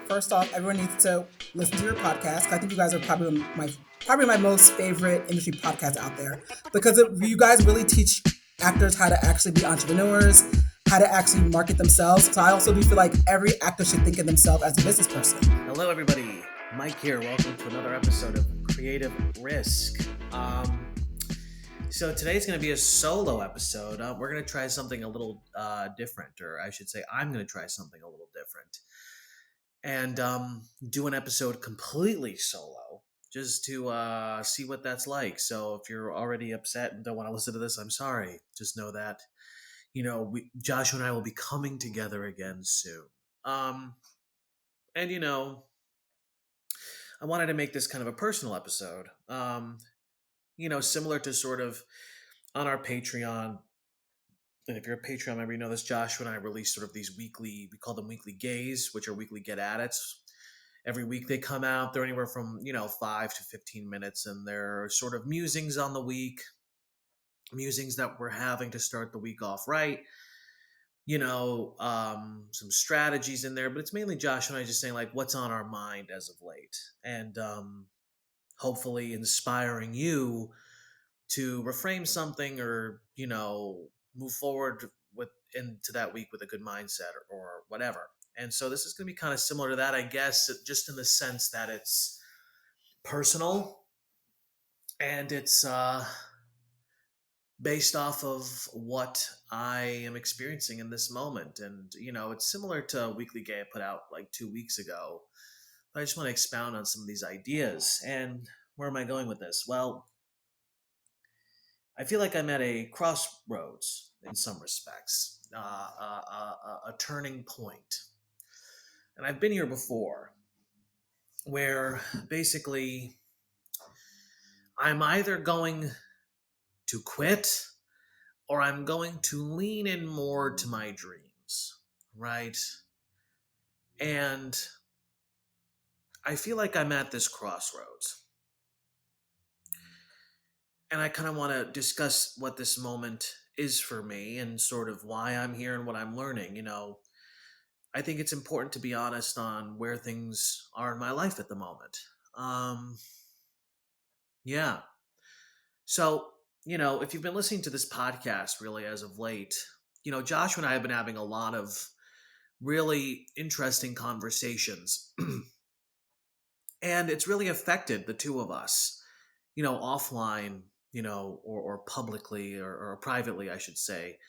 First off, everyone needs to listen to your podcast. 'Cause I think you guys are probably my most favorite industry podcast out there because you guys really teach actors how to actually be entrepreneurs, how to actually market themselves. So I also do feel like every actor should think of themselves as a business person. Hello, everybody. Mike here. Welcome to another episode of Creative Risk. So today's going to be a solo episode. We're going to try something a little different, or I should say, I'm going to try something a little different, and do an episode completely solo, just to see what that's like. So if you're already upset and don't want to listen to this, I'm sorry. Just know that Joshua and I will be coming together again soon. And I wanted to make this kind of a personal episode. Similar to sort of on our Patreon. And if you're a Patreon member, you know this. Joshua and I release sort of these weekly, we call them weekly gays, which are weekly get at it's. Every week they come out. They're anywhere from, 5 to 15 minutes. And they're sort of musings on the week, musings that we're having to start the week off right. Some strategies in there, but it's mainly Josh and I just saying like what's on our mind as of late. And hopefully inspiring you to reframe something or move forward with into that week with a good mindset or whatever. And so this is going to be kind of similar to that, I guess, just in the sense that it's personal and it's based off of what I am experiencing in this moment. And it's similar to a weekly gay I put out like 2 weeks ago. I just want to expound on some of these ideas. And where am I going with this? Well, I feel like I'm at a crossroads in some respects, a turning point. And I've been here before where basically I'm either going to quit or I'm going to lean in more to my dreams, right? And I feel like I'm at this crossroads. And I kind of want to discuss what this moment is for me and sort of why I'm here and what I'm learning. I think it's important to be honest on where things are in my life at the moment. Um, yeah. So, if you've been listening to this podcast really as of late, Joshua and I have been having a lot of really interesting conversations. And it's really affected the two of us, offline, or publicly or privately, I should say.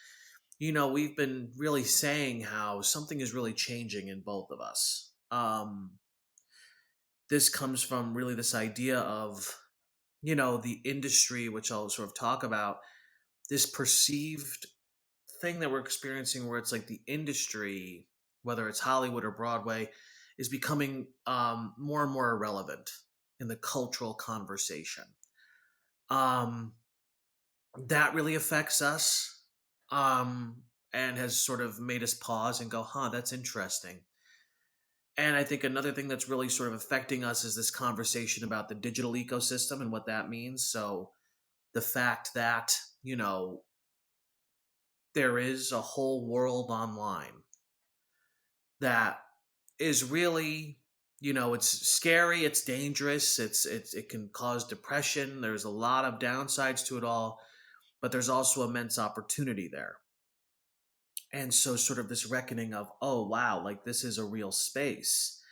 We've been really saying how something is really changing in both of us. This comes from really this idea of, the industry, which I'll sort of talk about, this perceived thing that we're experiencing where it's like the industry, whether it's Hollywood or Broadway, is becoming more and more irrelevant in the cultural conversation. Um, that really affects us and has sort of made us pause and go, that's interesting. And I think another thing that's really sort of affecting us is this conversation about the digital ecosystem and what that means. So the fact that, there is a whole world online that is really, it's scary, it's dangerous, it can cause depression. There's a lot of downsides to it all, but there's also immense opportunity there. And so sort of this reckoning of, oh wow, like this is a real space,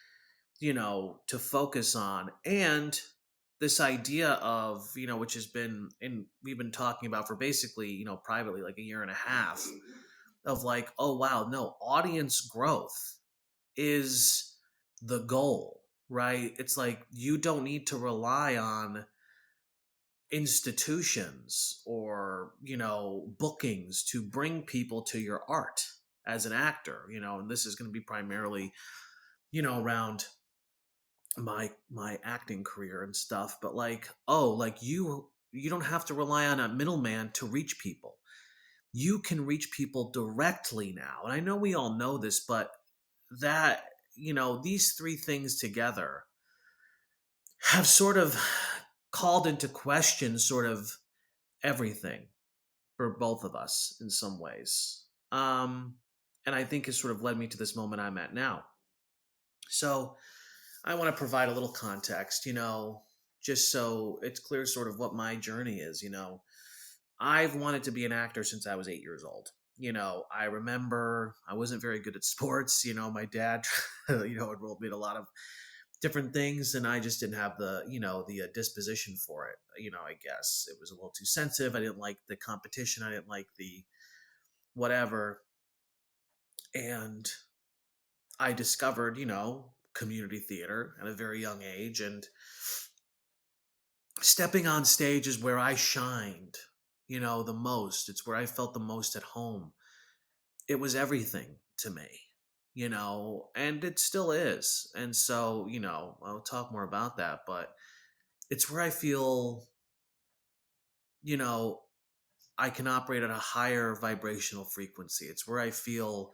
to focus on. And this idea of, which has been we've been talking about for basically, privately like a year and a half, of like, oh wow, no, audience growth is the goal, right? It's like you don't need to rely on institutions or, bookings to bring people to your art as an actor, and this is going to be primarily, around my acting career and stuff, but like, oh, like you don't have to rely on a middleman to reach people. You can reach people directly now. And I know we all know this, but that, these three things together have sort of called into question sort of everything for both of us in some ways. And I think has sort of led me to this moment I'm at now. So I want to provide a little context, just so it's clear sort of what my journey is. I've wanted to be an actor since I was 8 years old. I remember I wasn't very good at sports. My dad, enrolled me in a lot of different things, and I just didn't have the disposition for it. I guess it was a little too sensitive. I didn't like the competition. I didn't like the whatever. And I discovered, community theater at a very young age, and stepping on stage is where I shined, the most. It's where I felt the most at home. It was everything to me, and it still is. And so, I'll talk more about that, but it's where I feel, you know, I can operate at a higher vibrational frequency. It's where I feel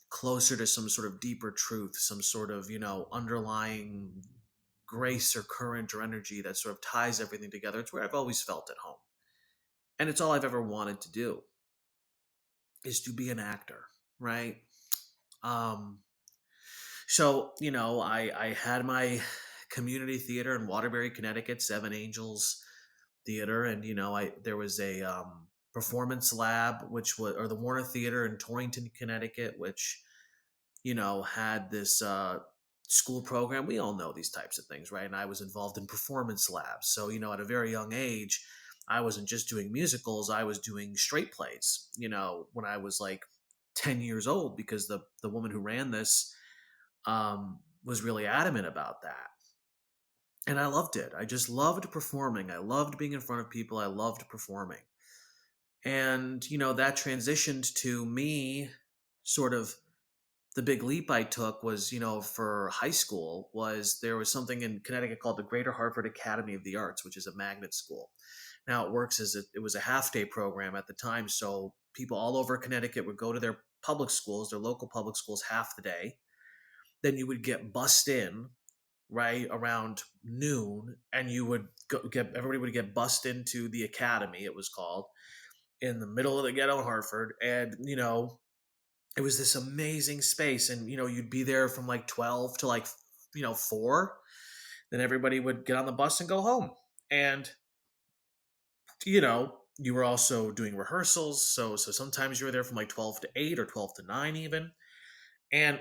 closer to some sort of deeper truth, some sort of, underlying grace or current or energy that sort of ties everything together. It's where I've always felt at home. And it's all I've ever wanted to do is to be an actor, right? Um, I had my community theater in Waterbury, Connecticut, Seven Angels Theater, and I there was a performance lab, which was or the Warner Theater in Torrington, Connecticut, which had this school program. We all know these types of things, right? And I was involved in performance labs. So, at a very young age, I wasn't just doing musicals, I was doing straight plays, when I was like 10 years old, because the woman who ran this was really adamant about that. And I loved it. I just loved performing. I loved being in front of people. I loved performing. And, that transitioned to me sort of the big leap I took was, for high school was there was something in Connecticut called the Greater Hartford Academy of the Arts, which is a magnet school. Now it works as it was a half day program at the time. So people all over Connecticut would go to their public schools, their local public schools half the day. Then you would get bussed in right around noon, and you would everybody would get bussed into the academy, it was called, in the middle of the ghetto in Hartford. And, it was this amazing space. And, you'd be there from like 12 to like, 4. Then everybody would get on the bus and go home. And, you were also doing rehearsals. So sometimes you were there from like 12 to 8 or 12 to 9 even. And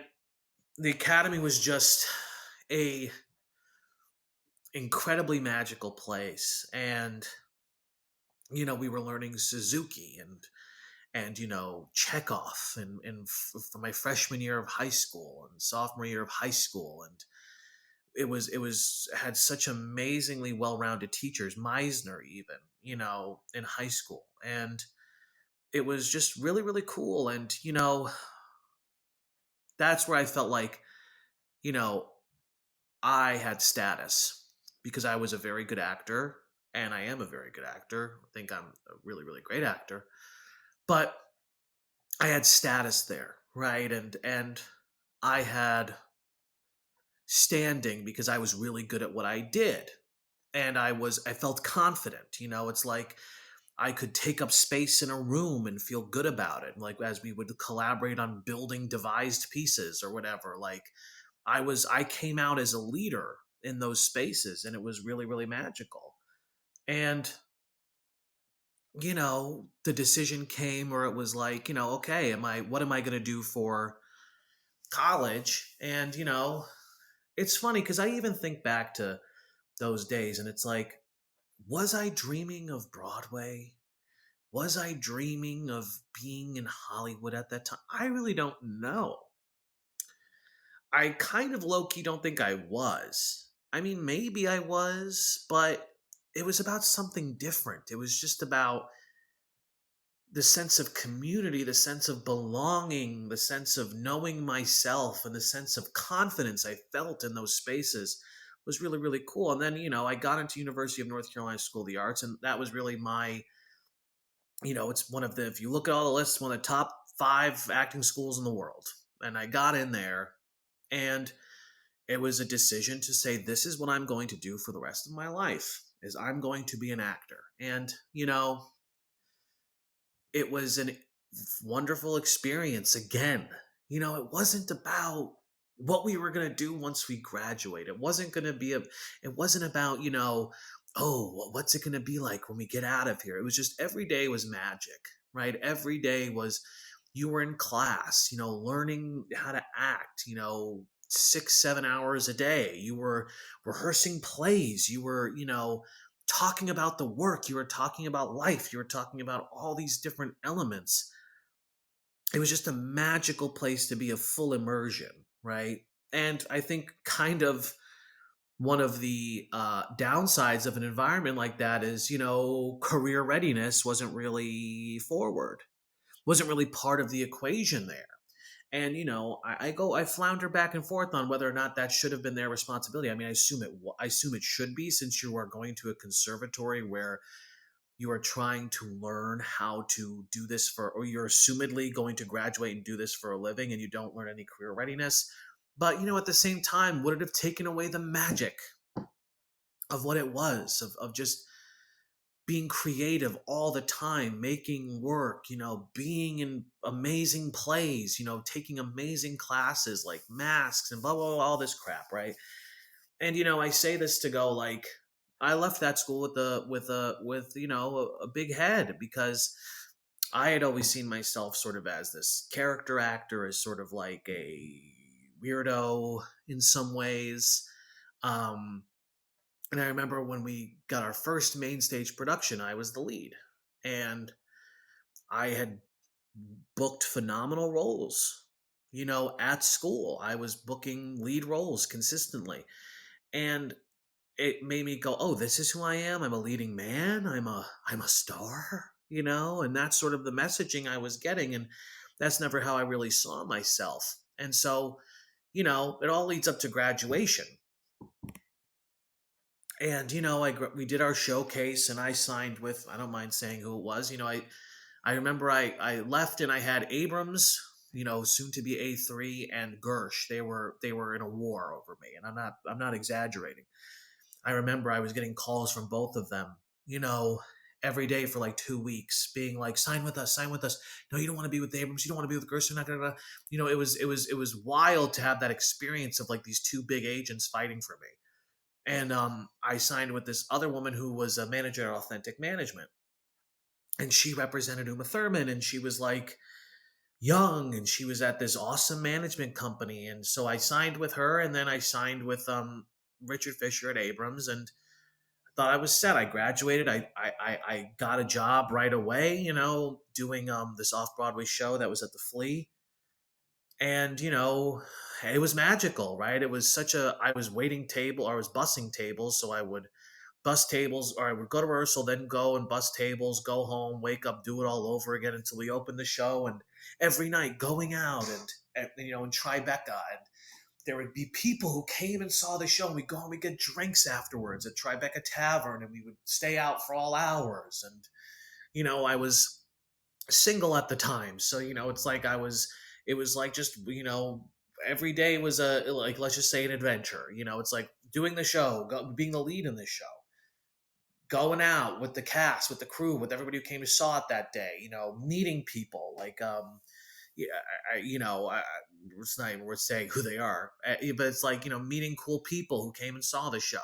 the academy was just a incredibly magical place. And, we were learning Suzuki and Chekhov and for my freshman year of high school and sophomore year of high school. And it was had such amazingly well-rounded teachers, Meisner even, in high school. And it was just really, really cool. And, that's where I felt like, you know, I had status because I was a very good actor, and I am a very good actor. I think I'm a really, really great actor. But I had status there, right? And I had standing because I was really good at what I did. And I felt confident. It's like I could take up space in a room and feel good about it. Like as we would collaborate on building devised pieces or whatever. Like I came out as a leader in those spaces, and it was really, really magical. And the decision came where it was like, okay, what am I going to do for college? And it's funny because I even think back to those days, and it's like, was I dreaming of Broadway? Was I dreaming of being in Hollywood at that time? I really don't know. I kind of low key don't think I was. I mean, maybe I was, but it was about something different. It was just about the sense of community, the sense of belonging, the sense of knowing myself, and the sense of confidence I felt in those spaces was really, really cool. And then, I got into University of North Carolina School of the Arts, and that was really my, it's one of the, if you look at all the lists, one of the top 5 acting schools in the world. And I got in there, and it was a decision to say, this is what I'm going to do for the rest of my life, is I'm going to be an actor. And, it was an wonderful experience again. It wasn't about what we were going to do once we graduate. It wasn't going to be it wasn't about, oh, what's it going to be like when we get out of here? It was just every day was magic, right? Every day was, you were in class, learning how to act, 6, 7 hours a day. You were rehearsing plays. You were, talking about the work. You were talking about life. You were talking about all these different elements. It was just a magical place to be, a full immersion, right? And I think kind of one of the downsides of an environment like that is, career readiness wasn't really wasn't really part of the equation there. And I flounder back and forth on whether or not that should have been their responsibility. I mean, I assume it should be, since you are going to a conservatory where you are trying to learn how to do this or you're assumedly going to graduate and do this for a living, and you don't learn any career readiness. But at the same time, would it have taken away the magic of what it was, of just being creative all the time, making work, being in amazing plays, taking amazing classes like masks and blah, blah, blah, all this crap, right? And, I say this to go, like, I left that school with a big head, because I had always seen myself sort of as this character actor, as sort of like a weirdo in some ways. And I remember when we got our first main stage production, I was the lead. And I had booked phenomenal roles. At school, I was booking lead roles consistently. And it made me go, oh, this is who I am. I'm a leading man. I'm a star, and that's sort of the messaging I was getting. And that's never how I really saw myself. And so, it all leads up to graduation. And we did our showcase, and I signed with, I don't mind saying who it was. I remember I left, and I had Abrams, soon to be A3, and Gersh. They were in a war over me, and I'm not exaggerating. I remember I was getting calls from both of them, every day for like 2 weeks, being like, sign with us, sign with us. No, you don't want to be with Abrams. You don't want to be with Gersh. You're not gonna. It was wild to have that experience of like these two big agents fighting for me. And I signed with this other woman who was a manager at Authentic Management. And she represented Uma Thurman, and she was like young, and she was at this awesome management company. And so I signed with her, and then I signed with Richard Fisher at Abrams, and I thought I was set. I graduated. I got a job right away, doing this off-Broadway show that was at the Flea. And it was magical, right? It was I was waiting table, or I was bussing tables, so I would bus tables, or I would go to rehearsal, then go and bus tables, go home, wake up, do it all over again until we opened the show. And every night going out and in Tribeca, and there would be people who came and saw the show, and we'd go and we'd get drinks afterwards at Tribeca Tavern, and we would stay out for all hours. And I was single at the time, so it's like it was like just every day was like, let's just say, an adventure. It's like doing the show, being the lead in this show, going out with the cast, with the crew, with everybody who came to saw it that day, meeting people like yeah, it's not even worth saying who they are, but it's like, meeting cool people who came and saw the show.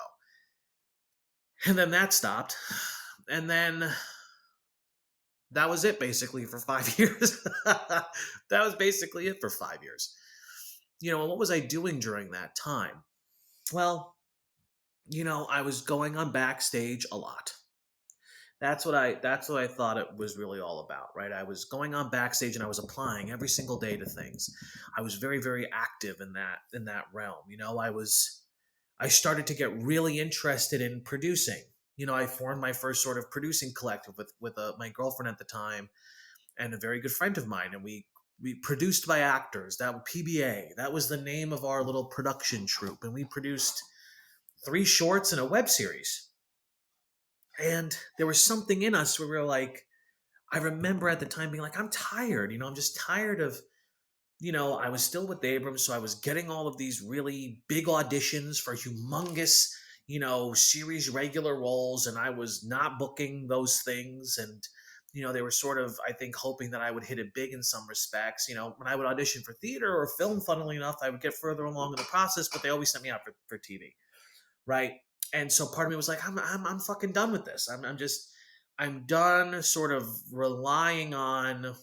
And then that stopped, and then that was it basically for 5 years. That was basically it for 5 years. And what was I doing during that time? Well, I was going on backstage a lot. That's what I thought it was really all about, right? I was going on backstage, and I was applying every single day to things. I was very, very active in that realm. I started to get really interested in producing. I formed my first sort of producing collective with my girlfriend at the time, and a very good friend of mine, and we produced by actors. That was PBA. That was the name of our little production troupe, and we produced 3 shorts and a web series. And there was something in us where we were like, I remember at the time being like, I'm tired. I'm just tired of, I was still with Abrams, so I was getting all of these really big auditions for humongous, series regular roles, and I was not booking those things. And, They were sort of, I think, hoping that I would hit it big in some respects. When I would audition for theater or film, funnily enough, I would get further along in the process, but they always sent me out for TV, right? And so part of me was like, I'm fucking done with this. I'm done sort of relying on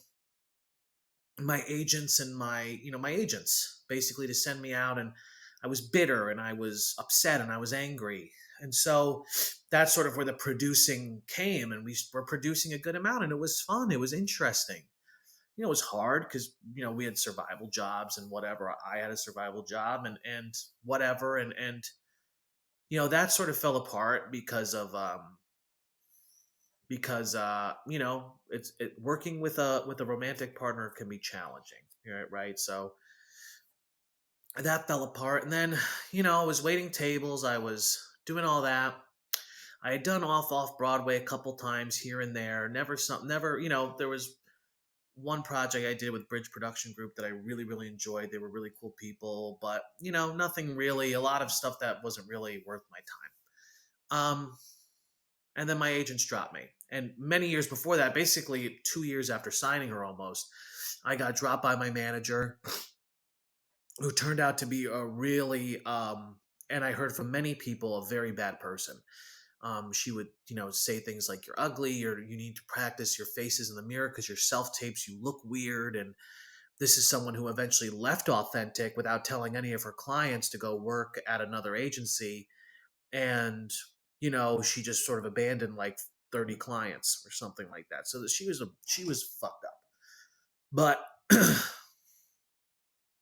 my agents and my agents basically to send me out. And I was bitter and I was upset and I was angry. And so that's sort of where the producing came, and we were producing a good amount, and it was fun. It was interesting. It was hard because, we had survival jobs and whatever. I had a survival job and whatever. That sort of fell apart because working with a romantic partner can be challenging, right? So that fell apart, and then I was waiting tables, I was doing all that. I had done off Broadway a couple times here and there. Never. There was one project I did with Bridge Production Group that I really, really enjoyed. They were really cool people, but nothing really. A lot of stuff that wasn't really worth my time. And then my agents dropped me. And many years before that, basically 2 years after signing her almost, I got dropped by my manager, who turned out to be a really, and I heard from many people, a very bad person. She would, say things like, "You're ugly," or "You need to practice your faces in the mirror because your self-tapes, you look weird." And this is someone who eventually left Authentic without telling any of her clients to go work at another agency. And she just sort of abandoned like 30 clients or something like that. So that she was fucked up. But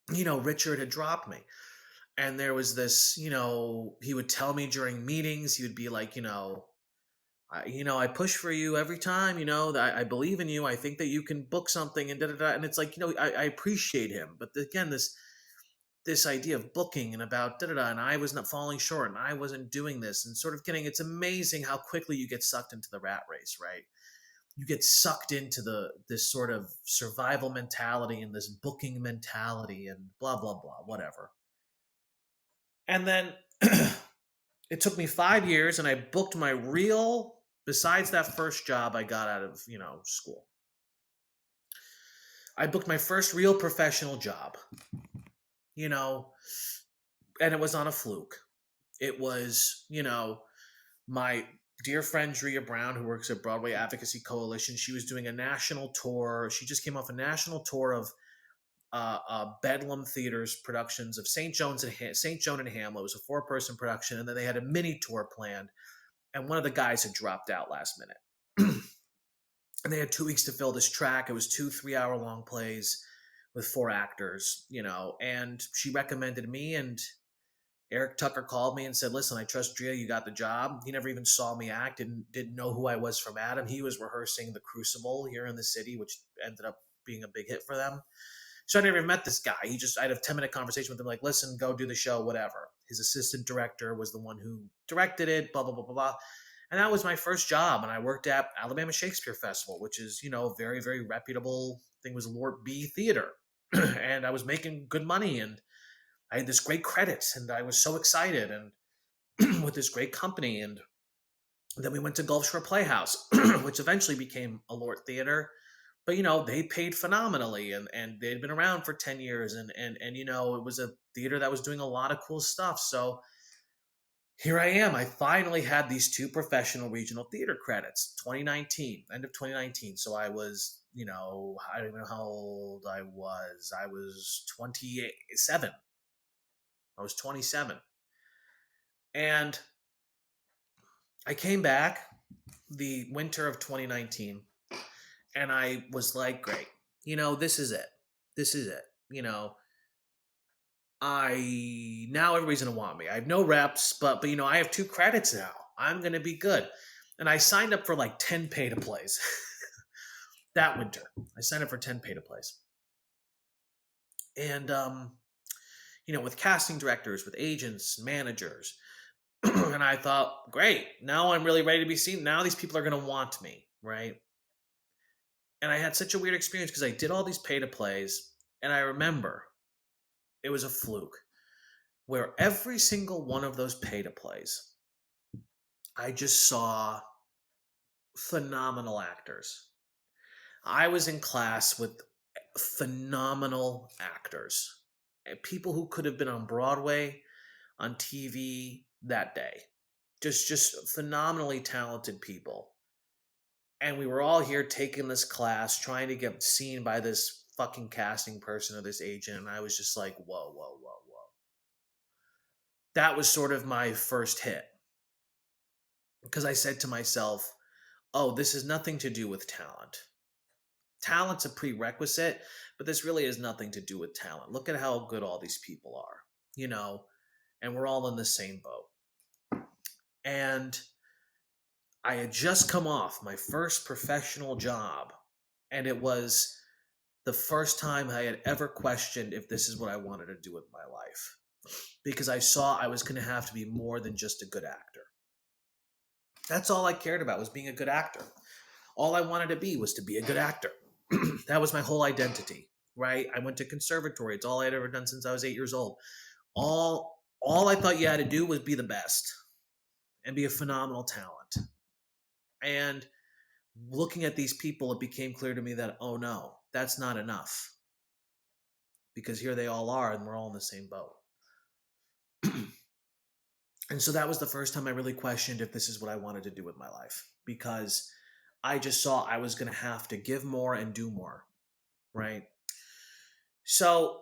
Richard had dropped me, and there was this, he would tell me during meetings, he would be like, I push for you every time, that I believe in you, I think that you can book something, and da da da. And it's like, I appreciate him, but again, this idea of booking and about da da da, and I was not falling short, and I wasn't doing this, and sort of it's amazing how quickly you get sucked into the rat race, right? You get sucked into this sort of survival mentality and this booking mentality and blah blah blah, whatever. And then it took me 5 years, and I booked my real, besides that first job I got out of school, I booked my first real professional job, you know and it was on a fluke. It was, my dear friend Drea Brown, who works at Broadway Advocacy Coalition. She was doing a national tour. She just came off a national tour of Bedlam Theater's productions of St. Joan and Hamlet. It was a 4-person production, and then they had a mini tour planned. And one of the guys had dropped out last minute, and they had 2 weeks to fill this track. It was 2 3-hour-long plays with 4 actors, And she recommended me, and Eric Tucker called me and said, "Listen, I trust Drea. You got the job." He never even saw me act, didn't know who I was from Adam. He was rehearsing The Crucible here in the city, which ended up being a big hit for them. So I never even met this guy. I had a 10-minute conversation with him, like, "Listen, go do the show, whatever." His assistant director was the one who directed it, blah, blah, blah, blah, blah. And that was my first job. And I worked at Alabama Shakespeare Festival, which is, very, very reputable thing. It was Lort B Theater. And I was making good money, and I had this great credit, and I was so excited, and with this great company. And then we went to Gulf Shore Playhouse, which eventually became a Lort Theater. But they paid phenomenally, and they'd been around for 10 years, and it was a theater that was doing a lot of cool stuff. So here I am. I finally had these 2 professional regional theater credits. 2019, end of 2019. So I was, I don't even know how old I was. I was 27. I was 27. And I came back the winter of 2019, and I was like, great, this is it. This is it. Now everybody's going to want me. I have no reps, but I have 2 credits now. I'm going to be good. And I signed up for like 10 pay-to-plays that winter. I signed up for 10 pay-to-plays. And, with casting directors, with agents, managers. And I thought, great, now I'm really ready to be seen. Now these people are going to want me, right? And I had such a weird experience because I did all these pay-to-plays, and I remember it was a fluke where every single one of those pay-to-plays, I just saw phenomenal actors. I was in class with phenomenal actors, and people who could have been on Broadway, on TV that day. Just phenomenally talented people. And we were all here taking this class, trying to get seen by this fucking casting person or this agent. And I was just like, whoa, whoa, whoa, whoa. That was sort of my first hit. Because I said to myself, oh, this has nothing to do with talent. Talent's a prerequisite, but this really has nothing to do with talent. Look at how good all these people are, you know, and we're all in the same boat. And I had just come off my first professional job, and it was the first time I had ever questioned if this is what I wanted to do with my life. Because I saw I was going to have to be more than just a good actor. That's all I cared about, was being a good actor. All I wanted to be was to be a good actor. That was my whole identity, right? I went to conservatory. It's all I had ever done since I was 8 years old. All I thought you had to do was be the best and be a phenomenal talent. And looking at these people, it became clear to me that, oh no, that's not enough. Because here they all are, and we're all in the same boat. And so that was the first time I really questioned if this is what I wanted to do with my life. Because I just saw I was going to have to give more and do more, right? So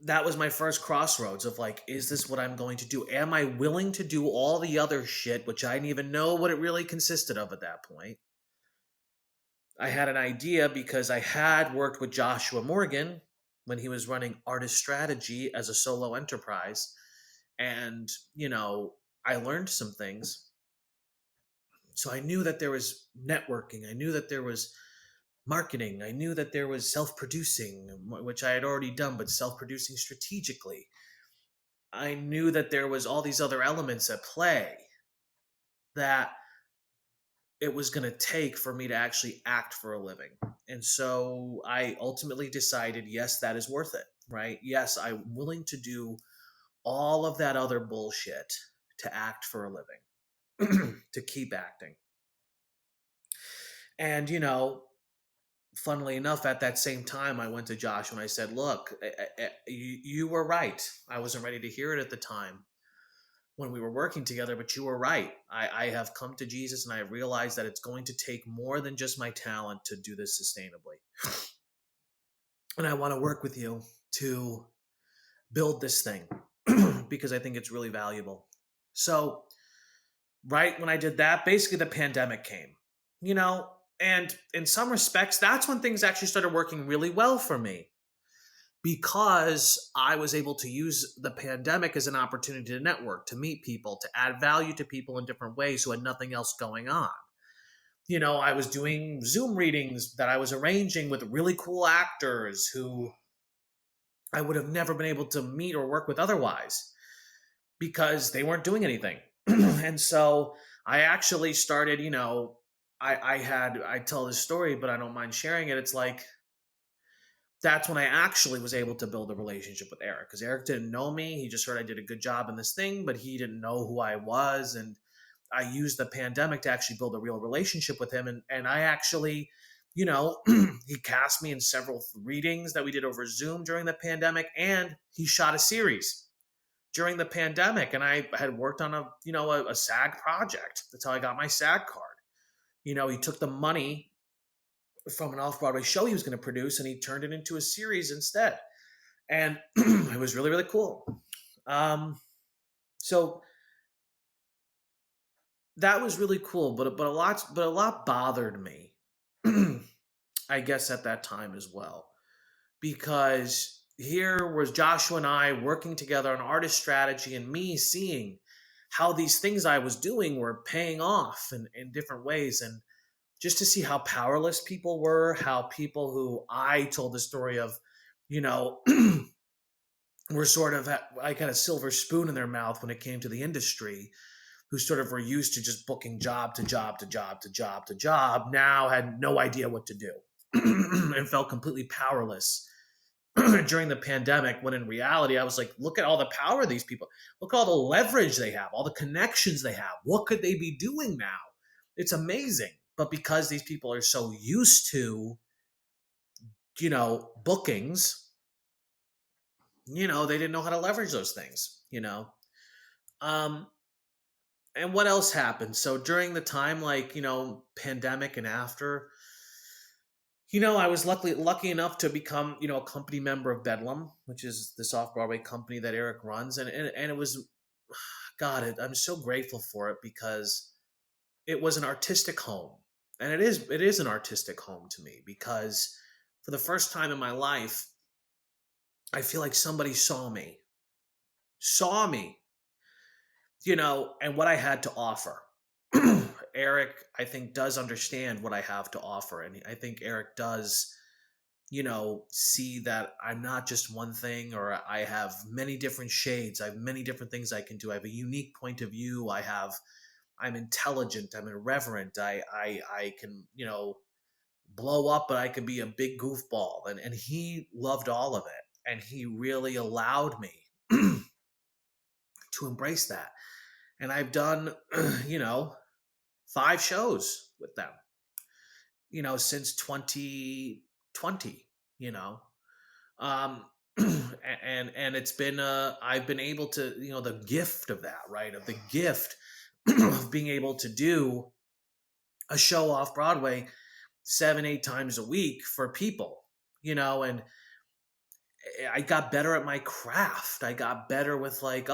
that was my first crossroads of like, is this what I'm going to do? Am I willing to do all the other shit, which I didn't even know what it really consisted of at that point? I had an idea because I had worked with Joshua Morgan when he was running Artist Strategy as a solo enterprise. And, you know, I learned some things. So I knew that there was networking. I knew that there was marketing. I knew that there was self-producing, which I had already done, but self-producing strategically. I knew that there was all these other elements at play that it was going to take for me to actually act for a living. And so I ultimately decided, yes, that is worth it, right? Yes, I'm willing to do all of that other bullshit to act for a living, to keep acting. And, you know, funnily enough, at that same time, I went to Josh and I said, look, you were right. I wasn't ready to hear it at the time when we were working together, but you were right. I have come to Jesus and I have realized that it's going to take more than just my talent to do this sustainably. And I want to work with you to build this thing because I think it's really valuable. So right when I did that, basically the pandemic came, you know, and in some respects, that's when things actually started working really well for me because I was able to use the pandemic as an opportunity to network, to meet people, to add value to people in different ways who had nothing else going on. You know, I was doing Zoom readings that I was arranging with really cool actors who I would have never been able to meet or work with otherwise because they weren't doing anything. And so I actually started, you know, I tell this story, but I don't mind sharing it. It's like, that's when I actually was able to build a relationship with Eric, because Eric didn't know me. He just heard I did a good job in this thing, but he didn't know who I was. And I used the pandemic to actually build a real relationship with him. And I actually, you know, he cast me in several readings that we did over Zoom during the pandemic, and he shot a series during the pandemic. And I had worked on a SAG project. That's how I got my SAG card. You know, he took the money from an off-Broadway show he was going to produce and he turned it into a series instead. And it was really, really cool. So that was really cool, but a lot bothered me, I guess, at that time as well, because here was Joshua and I working together on Artist Strategy, and me seeing how these things I was doing were paying off in different ways, and just to see how powerless people were, how people who I told the story of, you know, were sort of like had a silver spoon in their mouth when it came to the industry, who sort of were used to just booking job to job to job to job to job, now had no idea what to do and felt completely powerless during the pandemic, when in reality, I was like, look at all the power of these people. Look at all the leverage they have, all the connections they have. What could they be doing now? It's amazing. But because these people are so used to, bookings, they didn't know how to leverage those things. Um, and what else happened? So during the time, like, pandemic and after, I was lucky enough to become, a company member of Bedlam, which is this off Broadway company that Eric runs, and it was, God, I'm so grateful for it because it was an artistic home, and it is an artistic home to me because for the first time in my life, I feel like somebody saw me, and what I had to offer. Eric, I think, does understand what I have to offer, and I think Eric does see that I'm not just one thing, or I have many different shades. I have many different things I can do. I have a unique point of view. I'm intelligent. I'm irreverent. I can, blow up, but I can be a big goofball. And he loved all of it. And he really allowed me to embrace that. And I've done, 5 shows with them, since 2020, you know. um and it's been I've been able to, the gift of that, right, of the gift of being able to do a show off Broadway 7 8 times a week for people, and I got better at my craft. I got better with, like,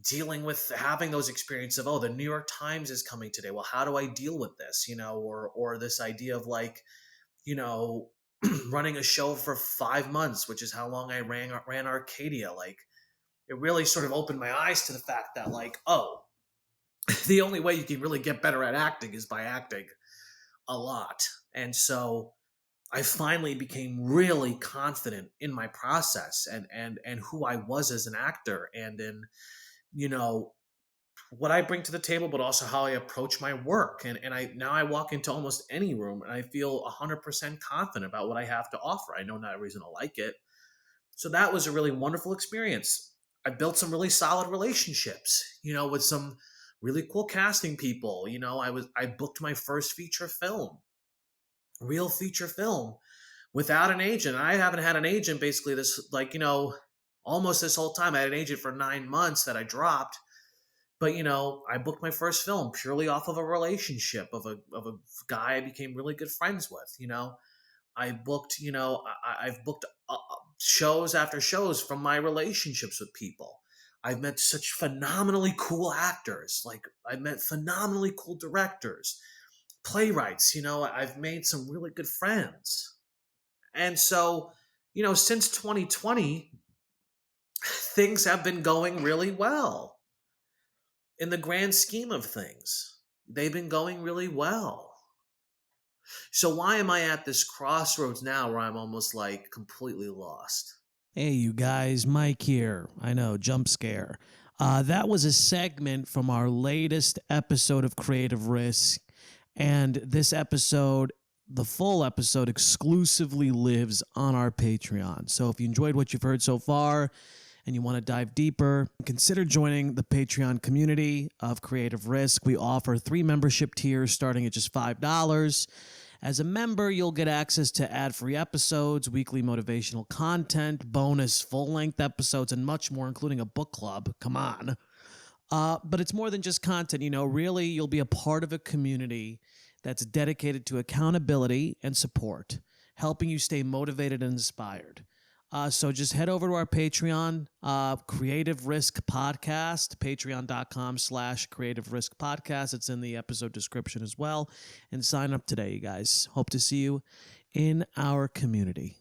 dealing with having those experiences of, the New York Times is coming today, well, how do I deal with this, or this idea of, like, you know, running a show for 5 months, which is how long I ran Arcadia. Like, it really sort of opened my eyes to the fact that, like, the only way you can really get better at acting is by acting a lot. And so I finally became really confident in my process and who I was as an actor, and in, you know, what I bring to the table, but also how I approach my work. And I walk into almost any room and I feel 100% confident about what I have to offer. I know not everybody's going to like it. So that was a really wonderful experience. I built some really solid relationships, with some really cool casting people. I booked my first real feature film, without an agent. I haven't had an agent basically this, like, almost this whole time. I had an agent for 9 months that I dropped. But, I booked my first film purely off of a relationship of a guy I became really good friends with. I booked, I've booked shows after shows from my relationships with people. I've met such phenomenally cool actors. Like, I've met phenomenally cool directors, playwrights. I've made some really good friends. And so, since 2020, things have been going really well. In the grand scheme of things, they've been going really well. So why am I at this crossroads now where I'm almost, like, completely lost? Hey, you guys, Mike here. I know, jump scare. That was a segment from our latest episode of Creative Risk. And this episode, the full episode, exclusively lives on our Patreon. So if you enjoyed what you've heard so far and you want to dive deeper, consider joining the Patreon community of Creative Risk. We offer 3 membership tiers starting at just $5. As a member, you'll get access to ad-free episodes, weekly motivational content, bonus full-length episodes, and much more, including a book club. Come on. But it's more than just content. Really, you'll be a part of a community that's dedicated to accountability and support, helping you stay motivated and inspired. So just head over to our Patreon, Creative Risk Podcast, patreon.com/Creative Risk Podcast. It's in the episode description as well. And sign up today, you guys. Hope to see you in our community.